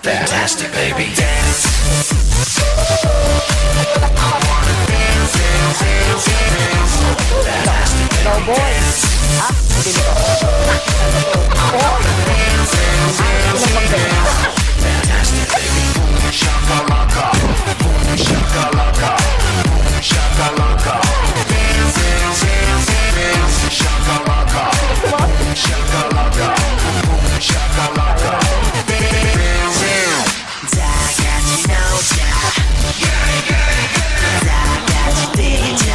Fantastic, baby. Go boys. Ah, hindi ko. Oh. Fantastic, baby. Boom, shakalaka. Boom, shakalaka. Boom, shakalaka. Dance, dance, dance, dance. Shakalaka. Boom, shakalaka. Boom, shakalaka. Dance, dance. 다 같이 놀자. 다 같이 뛰자.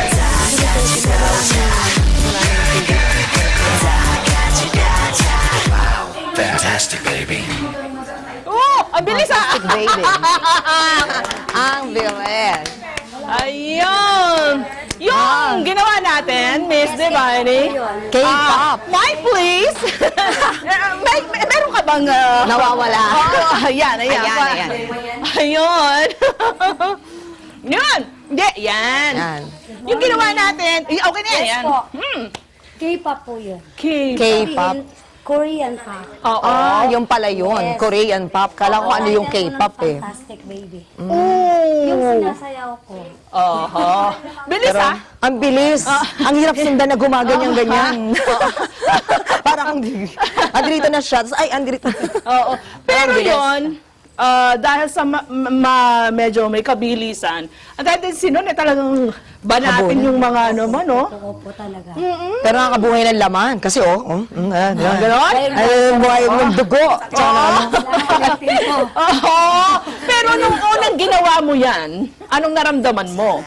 다 같이 놀자. 다 같이 가자. Wow, fantastic, baby. Oh, ang bilis ah! Baby. Ang bilis. Ayun! Yung ginawa natin, Miss Divine. K-pop. Mike, please! Meron ka bang... Nawawala. Oh, ayan. Ayan. Ayun! Yun! Hindi, yan. Yan. Yung ginawa natin, okay na yan. Yes po. Hmm. K-pop po yun. K-pop. Korean pop. Oo. Ah, yung pala yun. Yes. Korean pop. Kala ko ano yung K-pop eh. Fantastic baby. Oh. Yung sinasayaw ko. Oho. Bilis Pero, ah. ang bilis. Ang hirap sundan na gumaganyan-ganyan. Parang, andrito na siya. Tapos, ay, andrito. Oo. Pero Ang bilis. yun, dahil sa medyo may kabilisan, ang tendency nun eh talagang banatin Habulin. yung mga ano mo, no? Oo po talaga. Pero nakakabuhay ng laman. Kasi, Ganon? ay, buhay ng dugo. Tsaka na, Pagkating ko. Oo. Pero nung unang ginawa mo yan, anong naramdaman mo?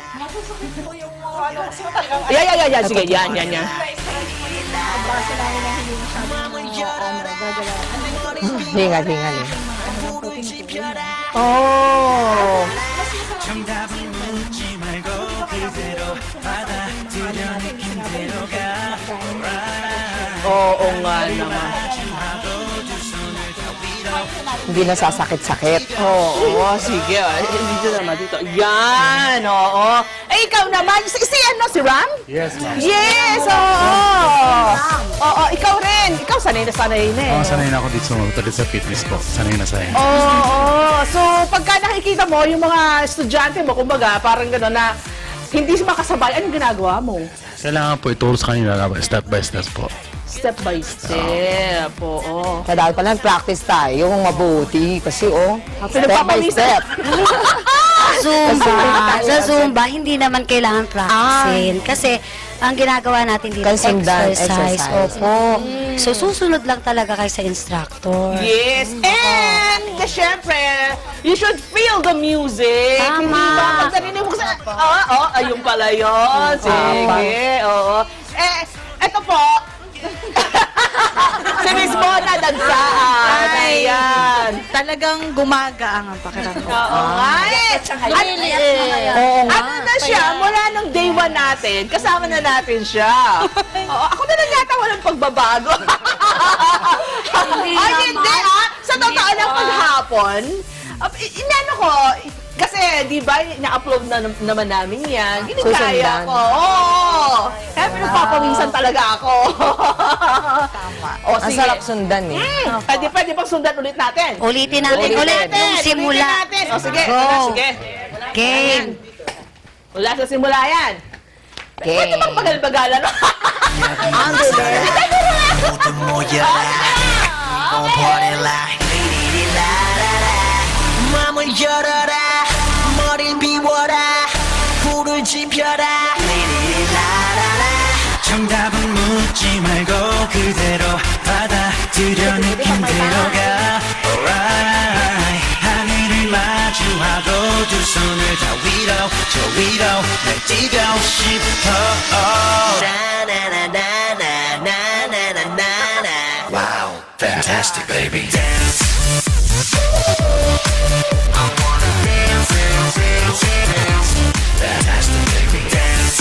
Yeah. Sige, yan. hingal. Oh. 정답은 묻지 말고 그대로 받아들여 느낌대로 가. Oo nga naman. Hindi nasasakit-sakit. Oo, sige. Dito naman, dito. Yan, oo. Eh, ikaw naman, si si Ram? Yes, ma'am. Yes, oo. Oo, ikaw rin. Ikaw sanay na eh. Oo, sanay na ako dito sa fitness po. Sanay na sa inyo. Oo. So, pagka nakikita mo, yung mga estudyante mo, kumbaga, parang gano'n na hindi makasabay, anong ginagawa mo? Kailangan po ituro sa kanila step by step po. Step by step, oo. Kaya dapat pala practice tayo kung mabuti. Kasi, step by Pinagpapamisan. step. Sa Zumba, hindi naman kailangan practicein. Kasi, ang ginagawa natin dito, Sundan, exercise. exercise. Opo. So, susunod lang talaga kayo sa instructor. Yes, and syempre, you should feel the music. Tama. Hindi ba? Pag narinig mo sa... ayun pala yun. Sige, oo. Eto po. Si Miss Mona Dagsaan. Ayan. Talagang gumagaang ang pakiramdam. Oo nga eh. Oo nga. Ano na siya, mula nung day one natin, kasama na natin siya. Oo, ako na lang yata walang pagbabago. Ay, hindi ah. Sa totoo lang paghapon, inano ko, kasi di ba, na-upload na naman namin yan. Ginigaya Susundan. ko. Oo. Kaya pinagpapawisan talaga ako. Tama. O, Ang sige. sarap sundan eh. Pwede pang sundan ulit natin. Ulitin natin ulit yung simula. Ulitin natin. O, sige. Go. Wala, sige. Game. Wala sa simula yan. Okay. Pwede bang bagal-bagalan? 모두 모여라. Gon' party like 리리리라라라. 맘을 열어라. 머리를 비워라. 불을 지펴라. 리리리라라라. 정답은 묻지 말고 그대로 받아들여 느낌대로 가. Alright. 하늘을 마주하고 두 손을 다 위로 저 위로 날 뛰고 싶어. 나나나나나나나나나. Wow, fantastic, baby. Dance. I wanna dance, dance, dance, dance. Fantastic, baby. Dance.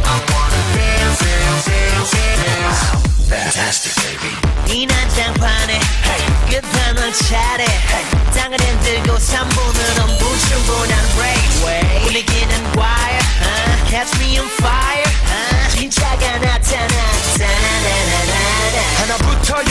I wanna dance, dance, dance, dance. Wow, fantastic, baby. 이 난장판에 끝판왕 차례 땅을 흔들고 3분은 엄부충분한 race 울리기는 wire catch me on fire 진짜가 나타나 하나부터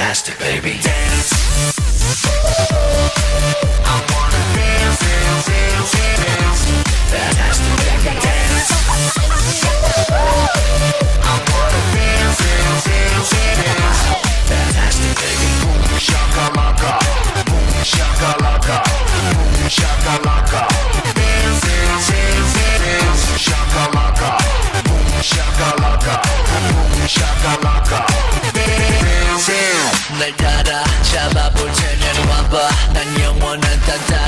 fantastic, baby. Dance. I wanna dance, dance, dance, dance. Fantastic, baby. Dance. I wanna dance, dance, dance, dance. Fantastic, baby. Boom shakalaka, boom shakalaka, boom shakalaka. Dance, dance, dance, dance. Shakalaka, boom shakalaka, boom shakalaka. Dance, dance. 날 따라 잡아볼 테면 와봐. 난 영원한 단다.